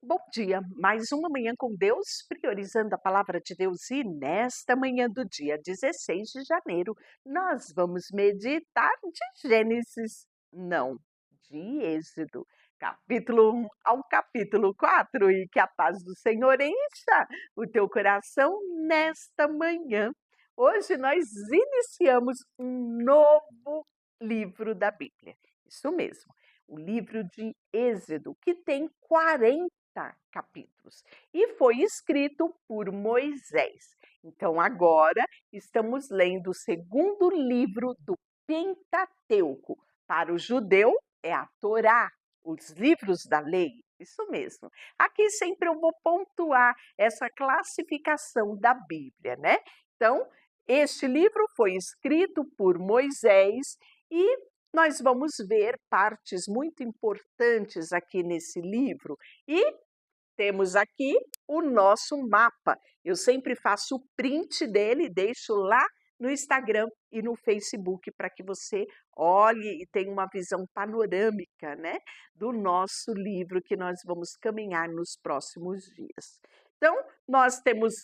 Bom dia, mais uma manhã com Deus, priorizando a palavra de Deus. E nesta manhã do dia 16 de janeiro, nós vamos meditar de Gênesis, não, de Êxodo, capítulo 1 ao capítulo 4. E que a paz do Senhor encha o teu coração nesta manhã. Hoje nós iniciamos um novo livro da Bíblia. Isso mesmo, o livro de Êxodo, que tem 40 capítulos e foi escrito por Moisés. Então, agora estamos lendo o segundo livro do Pentateuco. Para o judeu, é a Torá, os livros da lei. Isso mesmo. Aqui sempre eu vou pontuar essa classificação da Bíblia, né? Então, este livro foi escrito por Moisés e nós vamos ver partes muito importantes aqui nesse livro e temos aqui o nosso mapa. Eu sempre faço o print dele e deixo lá no Instagram e no Facebook para que você olhe e tenha uma visão panorâmica, né, do nosso livro que nós vamos caminhar nos próximos dias. Então, nós temos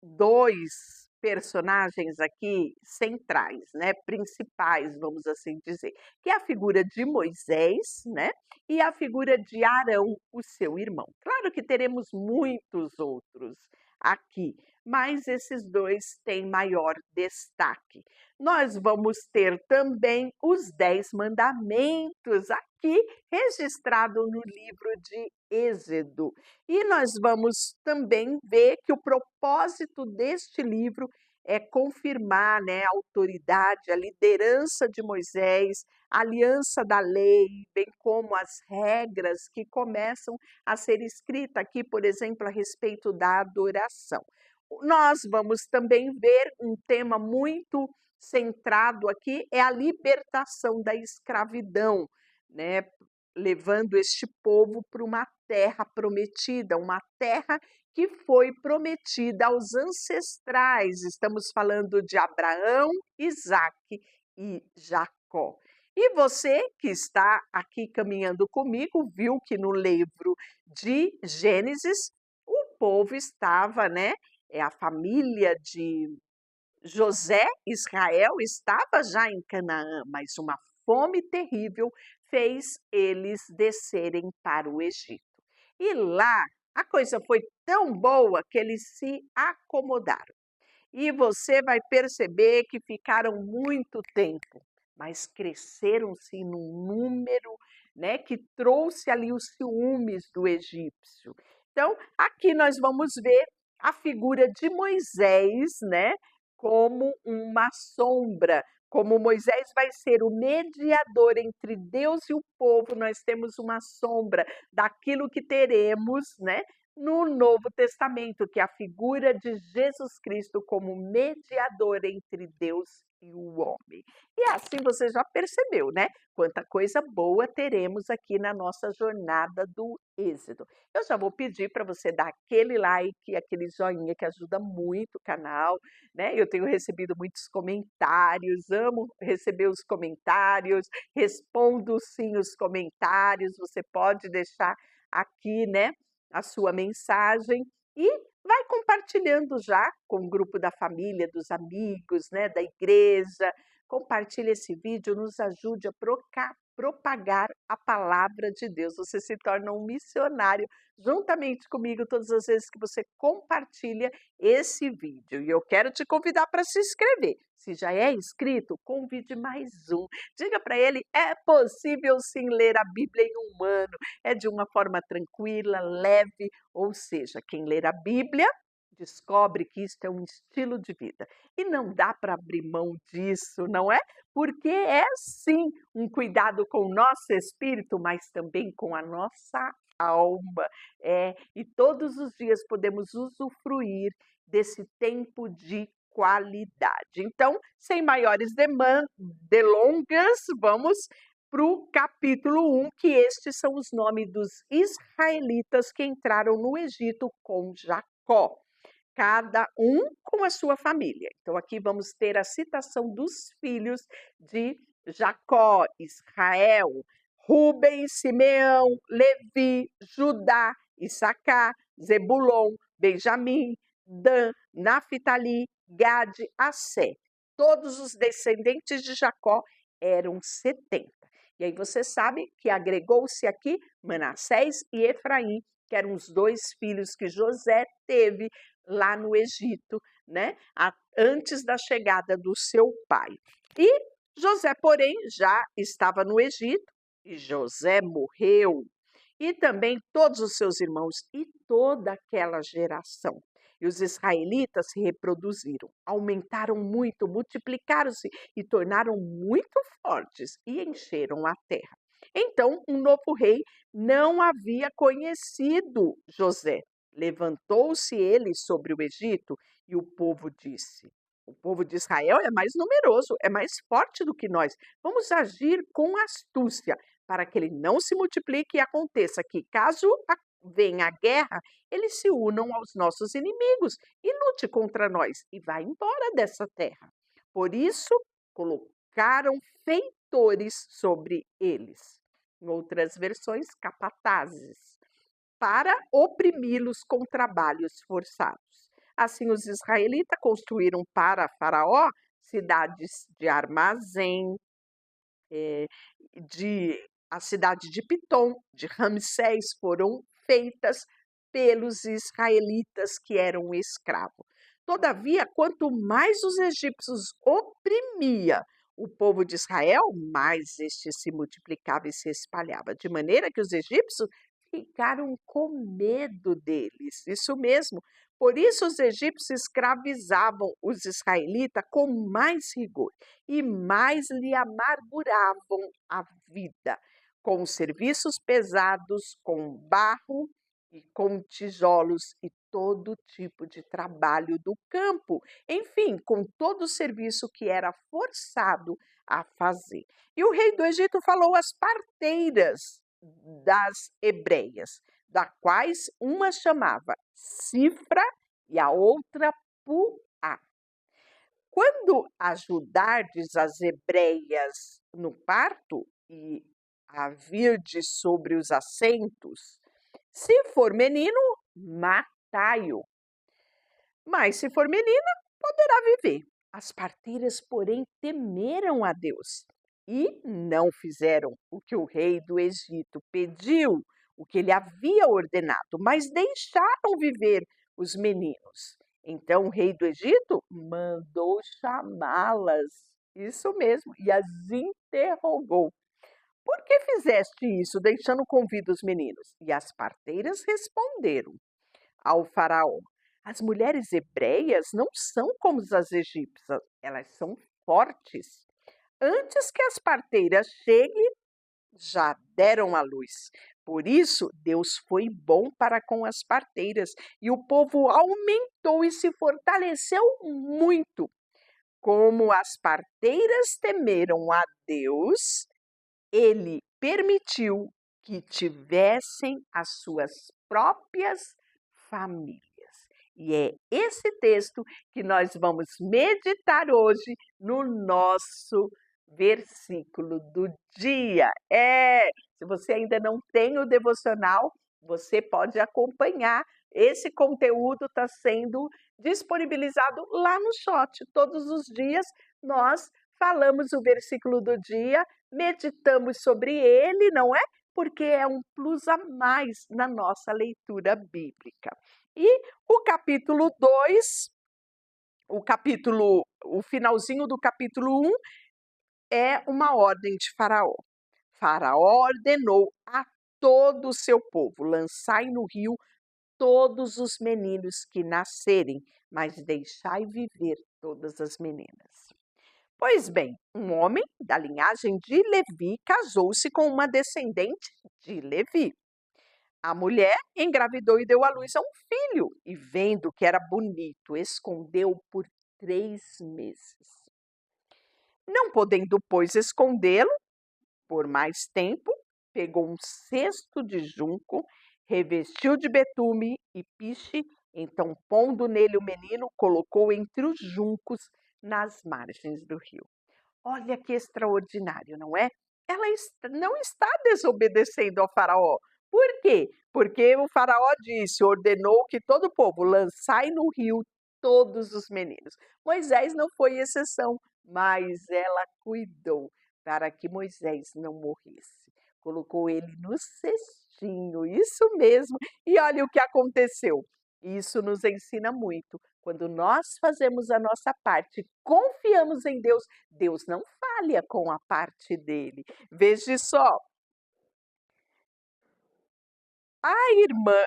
dois personagens aqui centrais, né, principais, vamos assim dizer, que é a figura de Moisés, né, e a figura de Arão, o seu irmão. Claro que teremos muitos outros aqui, mas esses dois têm maior destaque. Nós vamos ter também os 10 mandamentos aqui registrado no livro de Êxodo. E nós vamos também ver que o propósito deste livro é confirmar, né, a autoridade, a liderança de Moisés, a aliança da lei, bem como as regras que começam a ser escritas aqui, por exemplo, a respeito da adoração. Nós vamos também ver um tema muito centrado aqui, é a libertação da escravidão, né? Levando este povo para uma terra prometida, uma terra que foi prometida aos ancestrais. Estamos falando de Abraão, Isaque e Jacó. E você que está aqui caminhando comigo, viu que no livro de Gênesis o povo estava, né? A família de José, Israel, estava já em Canaã, mas uma fome terrível fez eles descerem para o Egito. E lá a coisa foi tão boa que eles se acomodaram. E você vai perceber que ficaram muito tempo, mas cresceram-se num número, né, que trouxe ali os ciúmes do egípcio. Então, aqui nós vamos ver a figura de Moisés, né, como uma sombra. Como Moisés vai ser o mediador entre Deus e o povo, nós temos uma sombra daquilo que teremos, né, no Novo Testamento, que é a figura de Jesus Cristo como mediador entre Deus e o homem. E assim você já percebeu, né? Quanta coisa boa teremos aqui na nossa jornada do Êxodo. Eu já vou pedir para você dar aquele like, aquele joinha que ajuda muito o canal, né? Eu tenho recebido muitos comentários, amo receber os comentários, respondo sim os comentários, você pode deixar aqui, né, a sua mensagem e vai compartilhando já com o grupo da família, dos amigos, né, da igreja. Compartilhe esse vídeo, nos ajude a propagar a palavra de Deus. Você se torna um missionário juntamente comigo todas as vezes que você compartilha esse vídeo. E eu quero te convidar para se inscrever. Se já é inscrito, convide mais um. Diga para ele, é possível sim ler a Bíblia em um ano. É de uma forma tranquila, leve, ou seja, quem ler a Bíblia descobre que isto é um estilo de vida. E não dá para abrir mão disso, não é? Porque é sim um cuidado com o nosso espírito, mas também com a nossa alma. E todos os dias podemos usufruir desse tempo de qualidade. Então, sem maiores delongas, vamos para o capítulo 1, que estes são os nomes dos israelitas que entraram no Egito com Jacó, cada um com a sua família. Então, aqui vamos ter a citação dos filhos de Jacó, Israel, Rúben, Simeão, Levi, Judá, Issacar, Zebulon, Benjamim, Dan, Naphtali, Gade, Assé. Todos os descendentes de Jacó eram 70. E aí você sabe que agregou-se aqui Manassés e Efraim, que eram os 2 filhos que José teve lá no Egito, né? Antes da chegada do seu pai. E José, porém, já estava no Egito, e José morreu, e também todos os seus irmãos e toda aquela geração. E os israelitas se reproduziram, aumentaram muito, multiplicaram-se e tornaram muito fortes e encheram a terra. Então, um novo rei não havia conhecido José. Levantou-se ele sobre o Egito e o povo disse: o povo de Israel é mais numeroso, é mais forte do que nós. Vamos agir com astúcia para que ele não se multiplique e aconteça que, caso venha a guerra, eles se unam aos nossos inimigos e lute contra nós e vá embora dessa terra. Por isso, colocaram feitores sobre eles. Em outras versões, capatazes, para oprimi-los com trabalhos forçados. Assim, os israelitas construíram para Faraó cidades de armazém, a cidade de Pitom, de Ramsés, foram feitas pelos israelitas que eram escravos. Todavia, quanto mais os egípcios oprimia o povo de Israel, mais este se multiplicava e se espalhava, de maneira que os egípcios ficaram com medo deles. Isso mesmo. Por isso os egípcios escravizavam os israelitas com mais rigor e mais lhe amarguravam a vida, com serviços pesados, com barro e com tijolos e todo tipo de trabalho do campo, enfim, com todo o serviço que era forçado a fazer. E o rei do Egito falou às parteiras das hebreias, da quais uma chamava Cifra e a outra Puá. Quando ajudardes as hebreias no parto e a virdes sobre os assentos, se for menino, matai-o, mas se for menina, poderá viver. As parteiras, porém, temeram a Deus e não fizeram o que o rei do Egito pediu, o que ele havia ordenado, mas deixaram viver os meninos. Então o rei do Egito mandou chamá-las, isso mesmo, e as interrogou. Por que fizeste isso, deixando com vida os meninos? E as parteiras responderam ao faraó: as mulheres hebreias não são como as egípcias, elas são fortes. Antes que as parteiras cheguem, já deram à luz. Por isso, Deus foi bom para com as parteiras e o povo aumentou e se fortaleceu muito. Como as parteiras temeram a Deus, ele permitiu que tivessem as suas próprias famílias. E é esse texto que nós vamos meditar hoje no nosso versículo do dia. Se você ainda não tem o devocional, você pode acompanhar. Esse conteúdo está sendo disponibilizado lá no Shot. Todos os dias nós falamos o versículo do dia, meditamos sobre ele, não é? Porque é um plus a mais na nossa leitura bíblica. E o capítulo 2, o finalzinho do capítulo 1 é uma ordem de Faraó. Faraó ordenou a todo o seu povo: lançai no rio todos os meninos que nascerem, mas deixai viver todas as meninas. Pois bem, um homem da linhagem de Levi casou-se com uma descendente de Levi. A mulher engravidou e deu à luz a um filho, e vendo que era bonito, escondeu por 3 meses. Não podendo, pois, escondê-lo por mais tempo, pegou um cesto de junco, revestiu de betume e piche, então, pondo nele o menino, colocou entre os juncos nas margens do rio. Olha que extraordinário, não é? ela não está desobedecendo ao faraó. Por quê? Porque o faraó disse, ordenou que todo o povo lançai no rio todos os meninos. Moisés não foi exceção, mas ela cuidou para que Moisés não morresse. Colocou ele no cestinho, isso mesmo. E olha o que aconteceu. Isso nos ensina muito. Quando nós fazemos a nossa parte, confiamos em Deus, Deus não falha com a parte dele. Veja só, a irmã,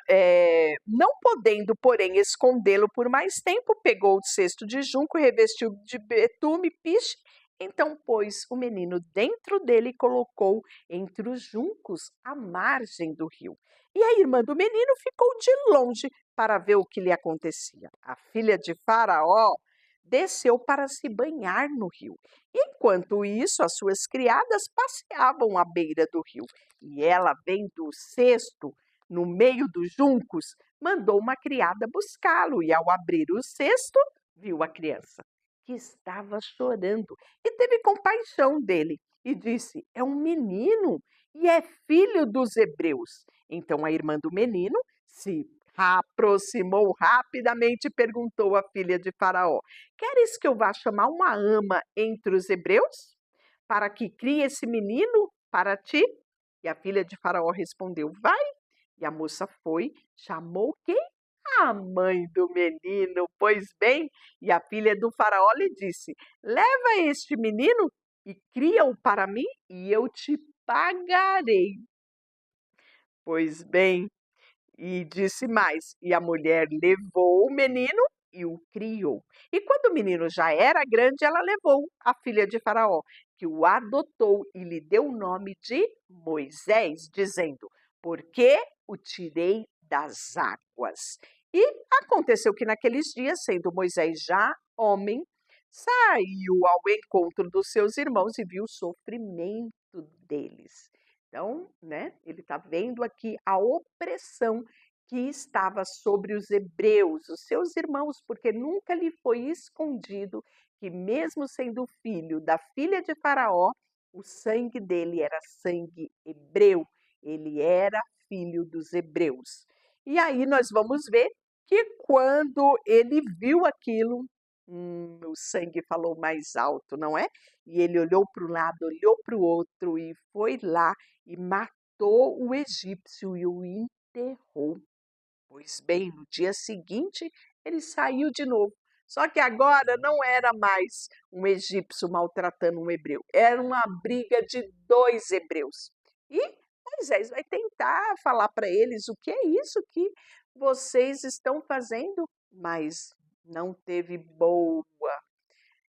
não podendo, porém, escondê-lo por mais tempo, pegou o cesto de junco, revestiu de betume, piche, então pôs o menino dentro dele e colocou entre os juncos à margem do rio. E a irmã do menino ficou de longe para ver o que lhe acontecia. A filha de Faraó desceu para se banhar no rio. Enquanto isso, as suas criadas passeavam à beira do rio. E ela, vendo o cesto no meio dos juncos, mandou uma criada buscá-lo e, ao abrir o cesto, viu a criança, que estava chorando, e teve compaixão dele e disse: É um menino e é filho dos hebreus. Então a irmã do menino se aproximou rapidamente e perguntou à filha de Faraó: Queres que eu vá chamar uma ama entre os hebreus para que crie esse menino para ti? E a filha de Faraó respondeu: Vai. E a moça foi, chamou quem? A mãe do menino. Pois bem, e a filha do faraó lhe disse: Leva este menino e cria-o para mim, e eu te pagarei. Pois bem, e disse mais: E a mulher levou o menino e o criou. E quando o menino já era grande, ela levou a filha de Faraó, que o adotou e lhe deu o nome de Moisés, dizendo: Porque o tirei das águas. E aconteceu que naqueles dias, sendo Moisés já homem, saiu ao encontro dos seus irmãos e viu o sofrimento deles. Então, né, ele está vendo aqui a opressão que estava sobre os hebreus, os seus irmãos, porque nunca lhe foi escondido que, mesmo sendo filho da filha de Faraó, o sangue dele era sangue hebreu, ele era filho dos hebreus. E aí nós vamos ver que quando ele viu aquilo, o sangue falou mais alto, não é? E ele olhou para um lado, olhou para o outro e foi lá e matou o egípcio e o enterrou. Pois bem, no dia seguinte ele saiu de novo. Só que agora não era mais um egípcio maltratando um hebreu, era uma briga de dois hebreus. E Moisés vai tentar falar para eles o que é isso que vocês estão fazendo, mas não teve boa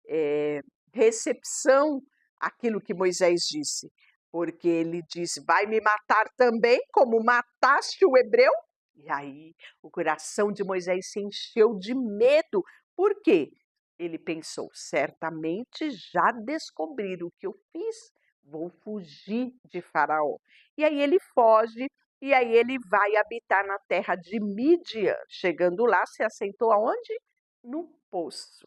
eh, recepção aquilo que Moisés disse, porque ele disse: Vai me matar também, como mataste o hebreu? E aí o coração de Moisés se encheu de medo. Por quê? Ele pensou: certamente já descobriram o que eu fiz, vou fugir de Faraó. E aí ele foge, e aí ele vai habitar na terra de Mídia. Chegando lá, se assentou aonde? No poço.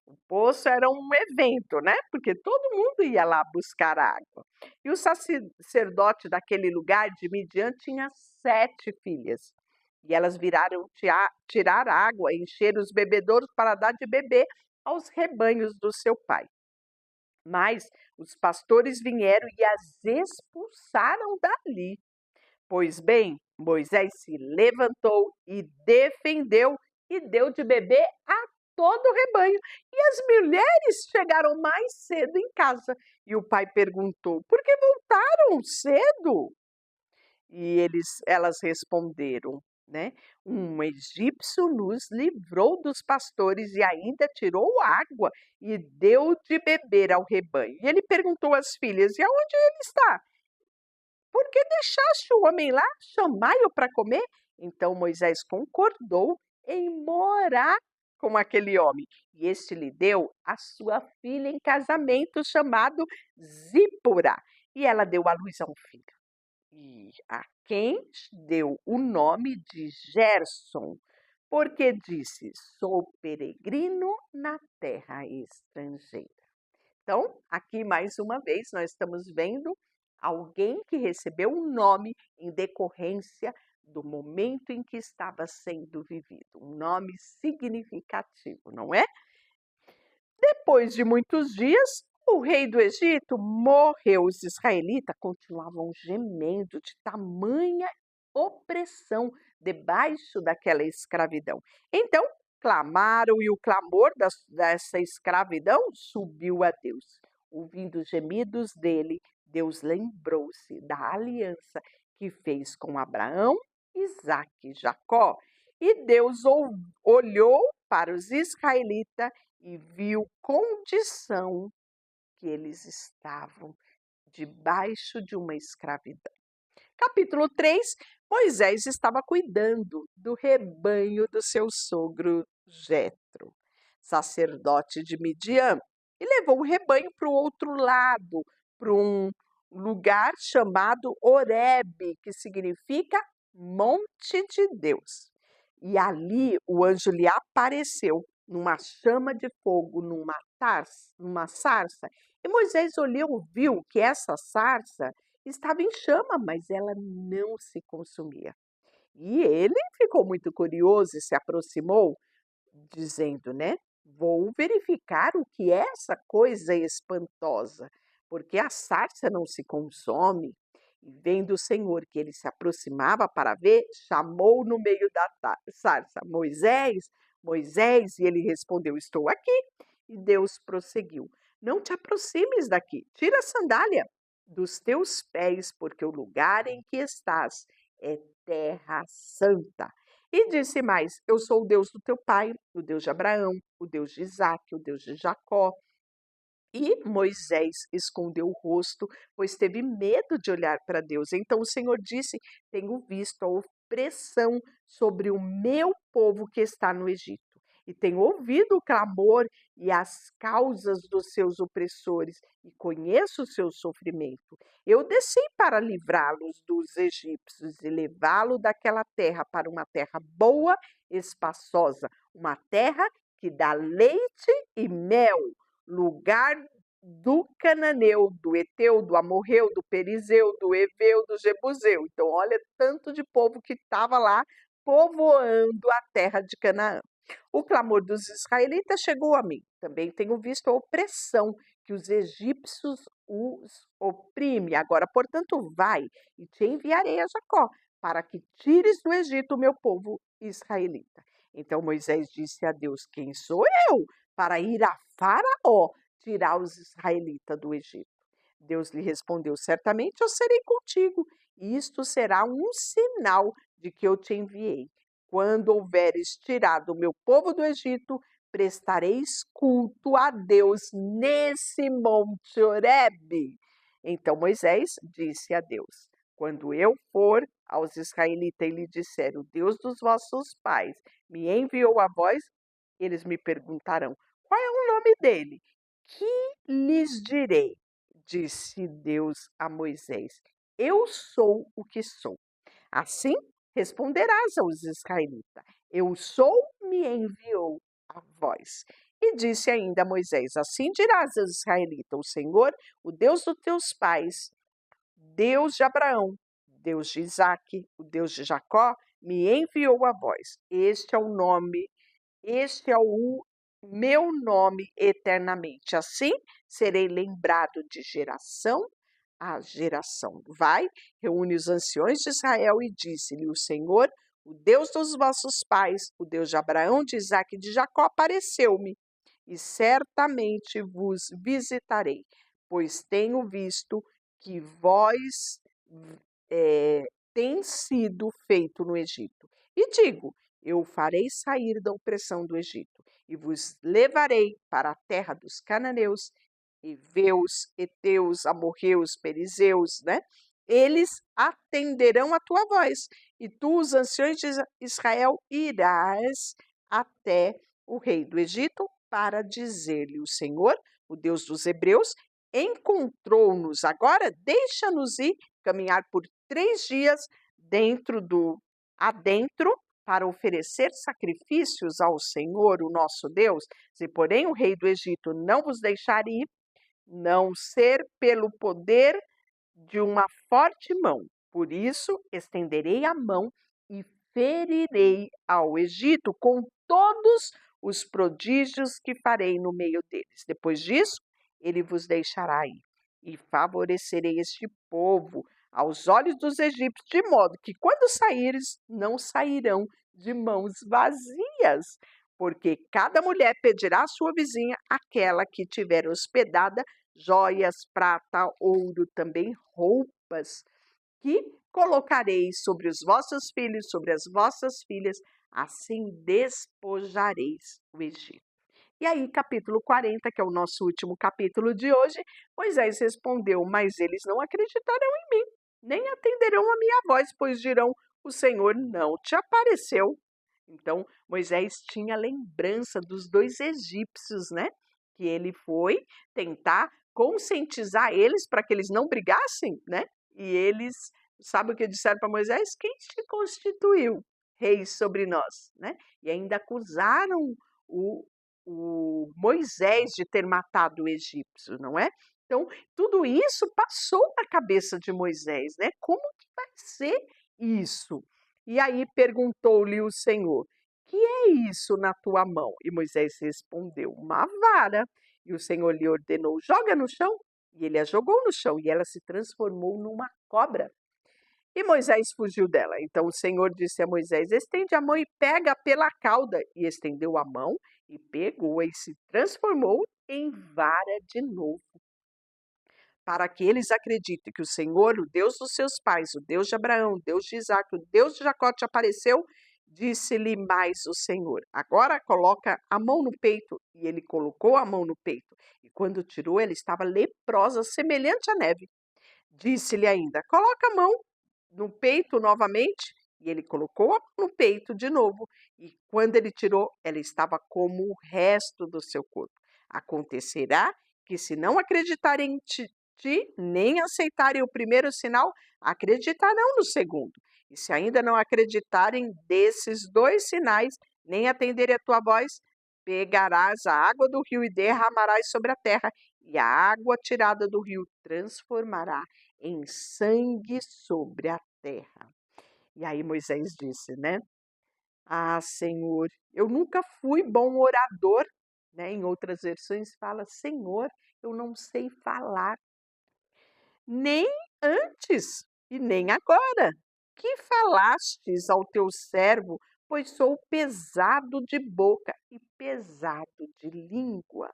O poço era um evento, né? Porque todo mundo ia lá buscar água. E o sacerdote daquele lugar de Midian tinha 7 filhas. E elas viraram tirar água, encher os bebedouros para dar de beber aos rebanhos do seu pai. Mas os pastores vieram e as expulsaram dali. Pois bem, Moisés se levantou e defendeu e deu de beber a todo o rebanho. E as mulheres chegaram mais cedo em casa. E o pai perguntou: Por que voltaram cedo? E elas responderam, né? Um egípcio nos livrou dos pastores e ainda tirou água e deu de beber ao rebanho. E ele perguntou às filhas: E aonde ele está? Por que deixaste o homem lá? Chamai-o para comer? Então Moisés concordou em morar com aquele homem. E este lhe deu a sua filha em casamento, chamado Zípora. E ela deu à luz a um filho. E a quem deu o nome de Gerson, porque disse: Sou peregrino na terra estrangeira. Então, aqui mais uma vez nós estamos vendo alguém que recebeu um nome em decorrência do momento em que estava sendo vivido, um nome significativo, não é? Depois de muitos dias, o rei do Egito morreu. Os israelitas continuavam gemendo de tamanha opressão debaixo daquela escravidão. Então, clamaram e o clamor dessa escravidão subiu a Deus. Ouvindo os gemidos dele, Deus lembrou-se da aliança que fez com Abraão, Isaque e Jacó. E Deus olhou para os israelitas e viu condição que eles estavam debaixo de uma escravidão. Capítulo 3, Moisés estava cuidando do rebanho do seu sogro Jetro, sacerdote de Midian, e levou o rebanho para o outro lado, para um lugar chamado Horebe, que significa Monte de Deus. E ali o anjo lhe apareceu numa chama de fogo, numa sarça. E Moisés olhou, viu que essa sarça estava em chama, mas ela não se consumia. E ele ficou muito curioso e se aproximou, dizendo, né? Vou verificar o que é essa coisa espantosa, porque a sarça não se consome. E vendo o Senhor que ele se aproximava para ver, chamou no meio da sarça, Moisés, Moisés, e ele respondeu, estou aqui. E Deus prosseguiu, não te aproximes daqui, tira a sandália dos teus pés, porque o lugar em que estás é terra santa. E disse mais, eu sou o Deus do teu pai, o Deus de Abraão, o Deus de Isaque, o Deus de Jacó. E Moisés escondeu o rosto, pois teve medo de olhar para Deus. Então o Senhor disse, tenho visto a opressão sobre o meu povo que está no Egito. E tenho ouvido o clamor e as causas dos seus opressores, e conheço o seu sofrimento. Eu desci para livrá-los dos egípcios e levá-lo daquela terra para uma terra boa, espaçosa, uma terra que dá leite e mel, lugar do cananeu, do Eteu, do Amorreu, do Perizeu, do Eveu, do Jebuseu. Então, olha tanto de povo que estava lá povoando a terra de Canaã. O clamor dos israelitas chegou a mim. Também tenho visto a opressão que os egípcios os oprimem. Agora, portanto, vai e te enviarei a Jacó, para que tires do Egito o meu povo israelita. Então Moisés disse a Deus, quem sou eu para ir a Faraó tirar os israelitas do Egito? Deus lhe respondeu, certamente eu serei contigo, e isto será um sinal de que eu te enviei. Quando houveres tirado o meu povo do Egito, prestareis culto a Deus nesse monte Horebe. Então Moisés disse a Deus, quando eu for aos israelitas e lhe disser, o Deus dos vossos pais me enviou a vós, eles me perguntarão, qual é o nome dele? Que lhes direi? Disse Deus a Moisés, eu sou o que sou. Assim responderás aos israelitas, eu sou, me enviou a vós. E disse ainda a Moisés, assim dirás aos israelitas, o Senhor, o Deus dos teus pais, Deus de Abraão, Deus de Isaque, o Deus de Jacó, me enviou a vós. Este é o meu nome eternamente. Assim serei lembrado de geração a geração. Vai, reúne os anciões de Israel e disse-lhe o Senhor, o Deus dos vossos pais, o Deus de Abraão, de Isaque e de Jacó, apareceu-me, e certamente vos visitarei, pois tenho visto que vós tem sido feito no Egito. E digo, eu farei sair da opressão do Egito, e vos levarei para a terra dos cananeus, Eveus, Eteus, Amorreus, Perizeus, né? Eles atenderão a tua voz, e tu, os anciões de Israel, irás até o rei do Egito para dizer-lhe: o Senhor, o Deus dos Hebreus, encontrou-nos. Agora deixa-nos ir caminhar por 3 dias adentro para oferecer sacrifícios ao Senhor, o nosso Deus. Se, porém, o rei do Egito não vos deixar ir, não ser pelo poder de uma forte mão. Por isso, estenderei a mão e ferirei ao Egito com todos os prodígios que farei no meio deles. Depois disso, ele vos deixará ir e favorecerei este povo aos olhos dos egípcios, de modo que quando saíres, não sairão de mãos vazias, porque cada mulher pedirá à sua vizinha, aquela que tiver hospedada, joias, prata, ouro, também roupas, que colocareis sobre os vossos filhos, sobre as vossas filhas, assim despojareis o Egito. E aí, capítulo 40, que é o nosso último capítulo de hoje, Moisés respondeu: Mas eles não acreditarão em mim, nem atenderão a minha voz, pois dirão: O Senhor não te apareceu. Então, Moisés tinha lembrança dos dois egípcios, né? Que ele foi tentar conscientizar eles para que eles não brigassem, né? E eles, sabe o que disseram para Moisés? Quem te constituiu rei sobre nós, né? E ainda acusaram o, o Moisés de ter matado o egípcio, não é? Então, tudo isso passou na cabeça de Moisés, né? Como que vai ser isso? E aí perguntou-lhe o Senhor: Que é isso na tua mão? E Moisés respondeu: Uma vara. E o Senhor lhe ordenou: Joga no chão. E ele a jogou no chão e ela se transformou numa cobra. E Moisés fugiu dela. Então o Senhor disse a Moisés: Estende a mão e pega pela cauda. E estendeu a mão e pegou e se transformou em vara de novo, para que eles acreditem que o Senhor, o Deus dos seus pais, o Deus de Abraão, o Deus de Isaac, o Deus de Jacó te apareceu. Disse-lhe mais o Senhor: Agora coloca a mão no peito. E ele colocou a mão no peito. E quando tirou, ela estava leprosa, semelhante à neve. Disse-lhe ainda: Coloca a mão no peito novamente. E ele colocou a mão no peito de novo. E quando ele tirou, ela estava como o resto do seu corpo. Acontecerá que, se não acreditarem em ti, nem aceitarem o primeiro sinal, acreditarão no segundo. E se ainda não acreditarem desses dois sinais, nem atenderem a tua voz, pegarás a água do rio e derramarás sobre a terra, e a água tirada do rio transformará em sangue sobre a terra. E aí Moisés disse, né? Ah, Senhor, eu nunca fui bom orador, né? Em outras versões fala, Senhor, eu não sei falar, nem antes e nem agora. Que falastes ao teu servo, pois sou pesado de boca e pesado de língua,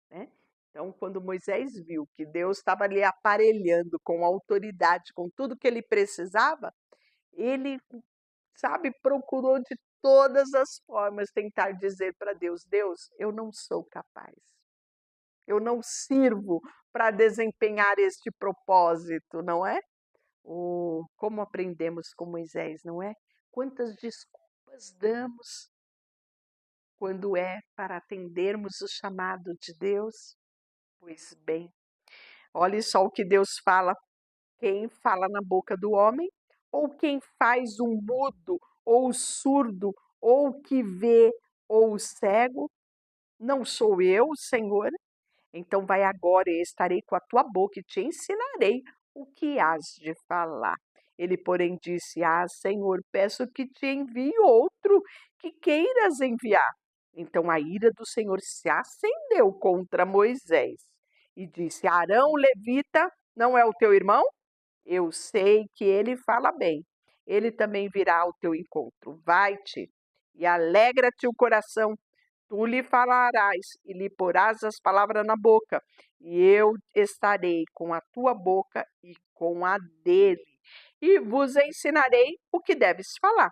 né? Então, quando Moisés viu que Deus estava ali aparelhando com autoridade, com tudo que ele precisava, ele, sabe, procurou de todas as formas tentar dizer para Deus: Deus, eu não sou capaz. Eu não sirvo para desempenhar este propósito, não é? Como aprendemos com Moisés, não é? Quantas desculpas damos quando é para atendermos o chamado de Deus? Pois bem, olhe só o que Deus fala. Quem fala na boca do homem? Ou quem faz o mudo, ou o surdo, ou o que vê, ou o cego? Não sou eu, Senhor? Então vai agora e estarei com a tua boca e te ensinarei o que hás de falar. Ele, porém, disse: Ah, Senhor, peço que te envie outro que queiras enviar. Então a ira do Senhor se acendeu contra Moisés e disse: Arão, levita, não é o teu irmão? Eu sei que ele fala bem. Ele também virá ao teu encontro. Vai-te e alegra-te o coração. Tu lhe falarás e lhe porás as palavras na boca, e eu estarei com a tua boca e com a dele, e vos ensinarei o que deves falar.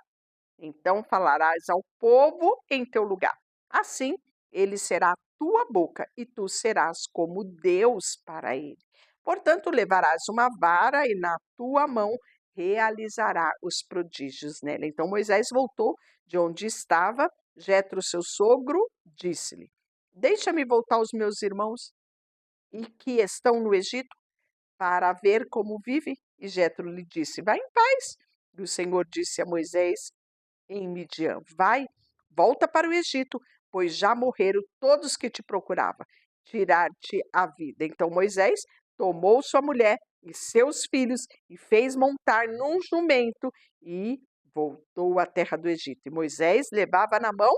Então falarás ao povo em teu lugar. Assim, ele será a tua boca, e tu serás como Deus para ele. Portanto, levarás uma vara e na tua mão realizará os prodígios nela. Então Moisés voltou de onde estava. Jetro, seu sogro, disse-lhe: Deixa-me voltar aos meus irmãos e que estão no Egito para ver como vive. E Jetro lhe disse: Vai em paz. E o Senhor disse a Moisés em Midian: Vai, volta para o Egito, pois já morreram todos que te procuravam. tirar-te a vida. Então Moisés tomou sua mulher e seus filhos e fez montar num jumento e voltou à terra do Egito. E Moisés levava na mão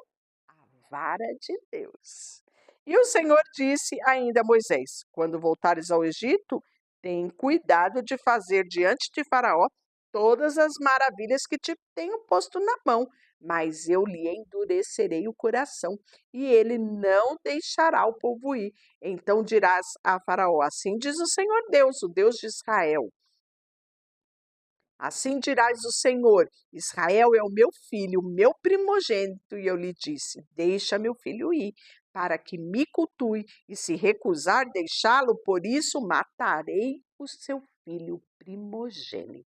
a vara de Deus. E o Senhor disse ainda a Moisés: quando voltares ao Egito, tem cuidado de fazer diante de Faraó todas as maravilhas que te tenho posto na mão, mas eu lhe endurecerei o coração e ele não deixará o povo ir. Então dirás a Faraó: assim diz o Senhor Deus, o Deus de Israel. Assim dirás o Senhor: Israel é o meu filho, o meu primogênito. E eu lhe disse: deixa meu filho ir, para que me cultue, e se recusar deixá-lo, por isso matarei o seu filho primogênito.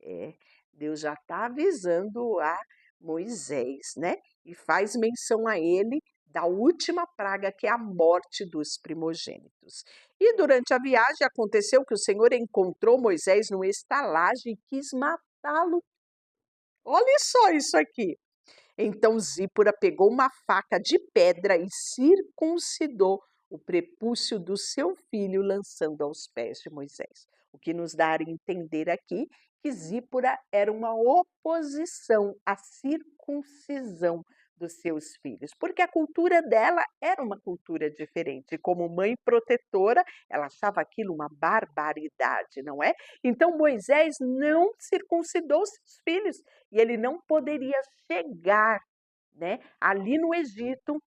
É, Deus já está avisando a Moisés, né? E faz menção a ele da última praga, que é a morte dos primogênitos. E durante a viagem aconteceu que o Senhor encontrou Moisés numa estalagem e quis matá-lo. Olha só isso aqui. Então Zípora pegou uma faca de pedra e circuncidou o prepúcio do seu filho, lançando aos pés de Moisés. O que nos dá a entender aqui que Zípora era uma oposição à circuncisão dos seus filhos, porque a cultura dela era uma cultura diferente. Como mãe protetora, ela achava aquilo uma barbaridade, não é? Então Moisés não circuncidou seus filhos e ele não poderia chegar, né, ali no Egito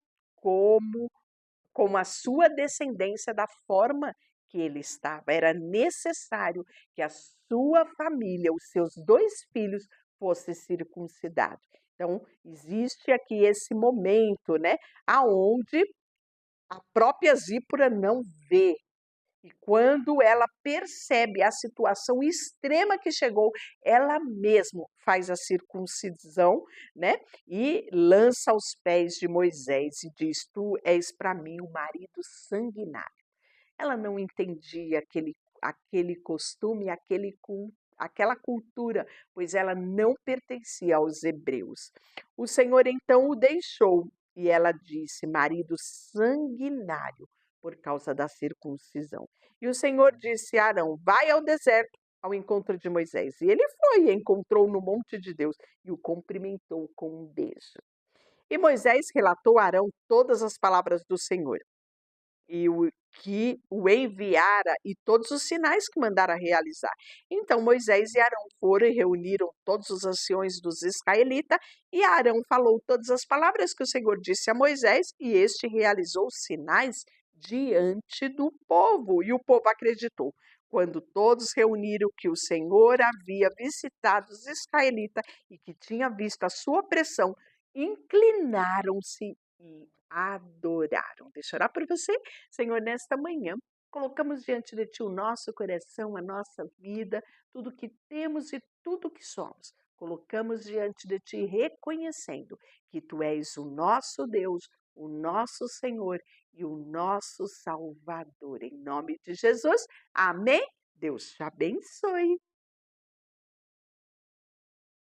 como a sua descendência da forma que ele estava. Era necessário que a sua família, os seus 2 filhos, fossem circuncidados. Então, existe aqui esse momento, né, aonde a própria Zípora não vê. E quando ela percebe a situação extrema que chegou, ela mesma faz a circuncisão, né? E lança aos pés de Moisés e diz: tu és para mim o marido sanguinário. Ela não entendia aquele costume, aquela cultura, pois ela não pertencia aos hebreus. O Senhor então o deixou e ela disse: marido sanguinário, por causa da circuncisão. E o Senhor disse a Arão: vai ao deserto ao encontro de Moisés. E ele foi e encontrou no monte de Deus e o cumprimentou com um beijo. E Moisés relatou a Arão todas as palavras do Senhor e o que o enviara e todos os sinais que mandara realizar. Então Moisés e Arão foram e reuniram todos os anciões dos israelitas, e Arão falou todas as palavras que o Senhor disse a Moisés, e este realizou sinais diante do povo, e o povo acreditou. Quando todos reuniram que o Senhor havia visitado os israelitas e que tinha visto a sua opressão, inclinaram-se e adoraram. Deixa eu orar por você. Senhor, nesta manhã, colocamos diante de Ti o nosso coração, a nossa vida, tudo que temos e tudo que somos. Colocamos diante de Ti reconhecendo que Tu és o nosso Deus, o nosso Senhor e o nosso Salvador. Em nome de Jesus, amém? Deus te abençoe.